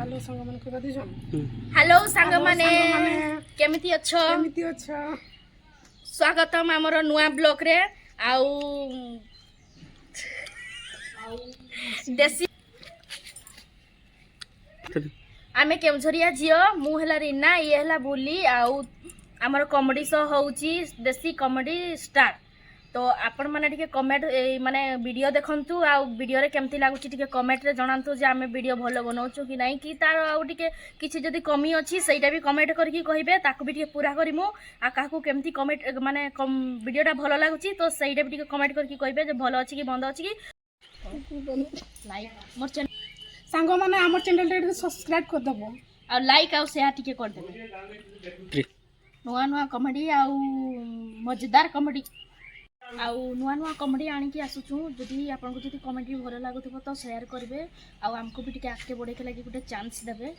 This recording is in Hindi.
हेलो संग मन के बदी जम हेलो सांग माने केमिति अछो केमिति अच्छा स्वागतम हमर नुआ ब्लॉग रे आउ देसी आमे केमझरिया जियो मु हला रीना ये हला बुली आउ हमर कॉमेडी शो होउची देसी कॉमेडी स्टार तो आपण माने ठीक कमेंट माने वीडियो देखंतु आ वीडियो रे केमती लागुची ठीक कमेंट रे जणांतु जे आमे वीडियो भलो बनाउछु कि नाही कि तार आउ ठीक किछि जदी कमी अछि सेटा भी कमेंट करके कहिबे ताकू भी ठीक पूरा करिमु आ काकू केमती कमेंट माने वीडियोटा भलो लागुची तो सेटा भी ठीक कमेंट करके कहिबे जे भलो अछि कि बंद अछि कि लाइक मोर चैनल संग माने हमर चैनल रे सब्सक्राइब कर दबो आ लाइक आ शेयर ठीक कर देबे नुआ नुआ कॉमेडी आ मजेदार कॉमेडी आउ नुआ नुआ कॉमेडी आनिकी आसुछु जदि आपन को जदि कॉमेडी भलो लागुथबो तो शेयर करबे आ हमको भी टिके आगे बढ़े के लागि गुटे चांस देबे